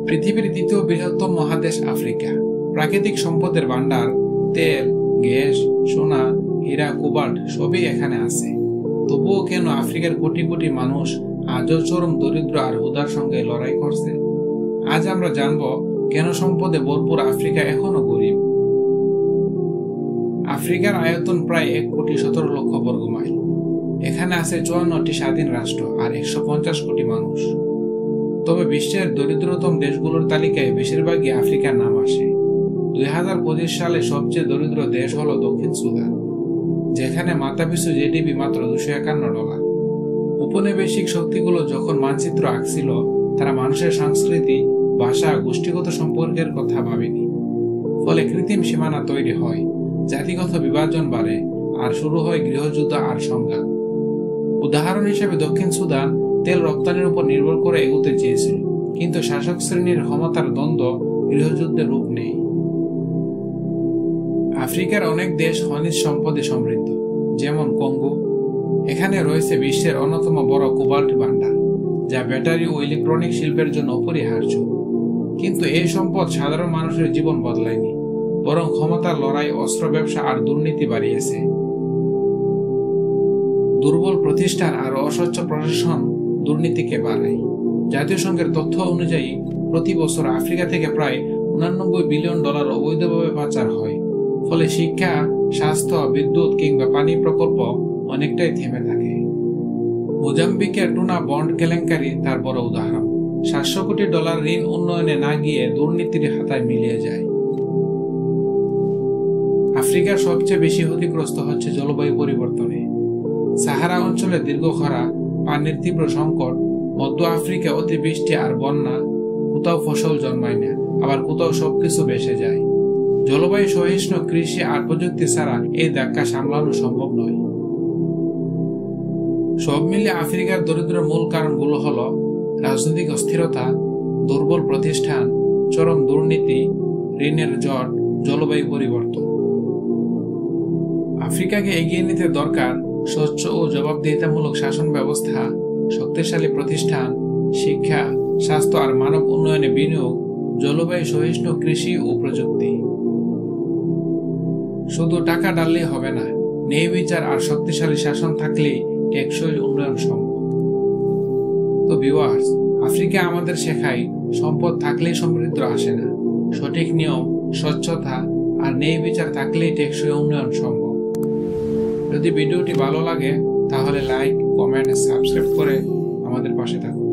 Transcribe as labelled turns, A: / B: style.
A: পৃথিবীর দ্বিতীয় বৃহত্তম মহাদেশ আফ্রিকা। প্রাকৃতিক সম্পদের ভান্ডার, তেল, গ্যাস, সোনা, হীরা, কোবাল্ট সবই এখানে আছে। তবুও কেন আফ্রিকার কোটি কোটি মানুষ আজও চরম দরিদ্র আর হুদার সঙ্গে লড়াই করছে? আজ আমরা জানব কেন সম্পদে ভরপুর আফ্রিকা এখনো গরিব। আফ্রিকার আয়তন প্রায় 1,17,00,000 বর্গ মাইল। এখানে আছে 54টি স্বাধীন রাষ্ট্র আর 150 কোটি মানুষ। তবে বিশ্বের দরিদ্রতম দেশগুলোর তালিকায় বেশিরভাগই আফ্রিকার নাম আসে। 2025 সালে সবচেয়ে দরিদ্র দেশ হলো দক্ষিণ সুদান, যেখানে মাথাপিছু জিডিপি মাত্র $251। উপনিবেশিক শক্তিগুলো যখন মানচিত্র আঁকছিল, তারা মানুষের সংস্কৃতি, ভাষা, গোষ্ঠীগত সম্পর্কের কথা ভাবেনি। ফলে কৃত্রিম সীমানা তৈরি হয়, জাতিগত বিভাজন বাড়ে, আর শুরু হয় গৃহযুদ্ধ আর সংঘাত। উদাহরণ হিসেবে দক্ষিণ সুদান তেল রপ্তানির উপর নির্ভর করে এগোতে চেয়েছিল, কিন্তু শাসক শ্রেণীর ক্ষমতার দ্বন্দ্ব গৃহযুদ্ধের রূপ নেই। আফ্রিকার অনেক দেশ খনিজ সম্পদে সমৃদ্ধ, যেমন কঙ্গো। এখানে রয়েছে বিশ্বের অন্যতম বড় কোবাল্ট ভান্ডার, যা ব্যাটারি ও ইলেকট্রনিক শিল্পের জন্য অপরিহার্য। কিন্তু এই সম্পদ সাধারণ মানুষের জীবন বদলায়নি, বরং ক্ষমতার লড়াই, অস্ত্র ব্যবসা আর দুর্নীতি বাড়িয়েছে। দুর্বল প্রতিষ্ঠান আর অস্বচ্ছ প্রশাসন দুর্নীতিকে বাড়ায়। জাতিসংঘের তথ্য অনুযায়ী প্রতি বছর আফ্রিকা থেকে প্রায় $89 বিলিয়ন অবৈধভাবে পাচার হয়। ফলে শিক্ষা, স্বাস্থ্য, বিদ্যুৎ কিংবা পানি প্রকল্প অনেকটাই থেমে থাকে। মোজাম্বিকের টুনা বন্ড কেলেঙ্কারি তার বড় উদাহরণ। $700 কোটি ঋণ উন্নয়নে না গিয়ে দুর্নীতির হাতায় মিলিয়ে যায়। আফ্রিকার সবচেয়ে বেশি ক্ষতিগ্রস্ত হচ্ছে জলবায়ু পরিবর্তনে। সাহারা অঞ্চলে দীর্ঘ খরা, পানির তীব্র সংকট, মধ্য আফ্রিকা অতিবৃষ্টি আর বন্যা। কোথাও ফসল জন্মায় না, আবার কোথাও সবকিছু ভেসে যায়। জলবায়ু সহিষ্ণু কৃষি আর প্রযুক্তি ছাড়া এই ধাক্কা সামলানো সম্ভব নয়। সব মিলে আফ্রিকার দরিদ্রের মূল কারণগুলো হলো রাজনৈতিক অস্থিরতা, দুর্বল প্রতিষ্ঠান, চরম দুর্নীতি, ঋণের জট, জলবায়ু পরিবর্তন। আফ্রিকাকে এগিয়ে নিতে দরকার স্বচ্ছ ও জবাবদিহিতামূলক শাসন ব্যবস্থা, শক্তিশালী প্রতিষ্ঠান, শিক্ষা, স্বাস্থ্য আর মানব উন্নয়নে বিনিয়োগ, জলবায়ু সহিষ্ণু কৃষি ও প্রযুক্তি। শুধু টাকা ডাললেই হবে না, ন্যায় বিচার আর শক্তিশালী শাসন থাকলেই টেকসই উন্নয়ন সম্ভব। তো ভিউয়ার্স, আফ্রিকা আমাদের শেখায় সম্পদ থাকলেই সমৃদ্ধ আসে না, সঠিক নিয়ম, স্বচ্ছতা আর ন্যায় বিচার থাকলেই টেকসই উন্নয়ন সম্ভব। যদি ভিডিওটি ভালো লাগে তাহলে লাইক, কমেন্ট, সাবস্ক্রাইব করে আমাদের পাশে থাকুন।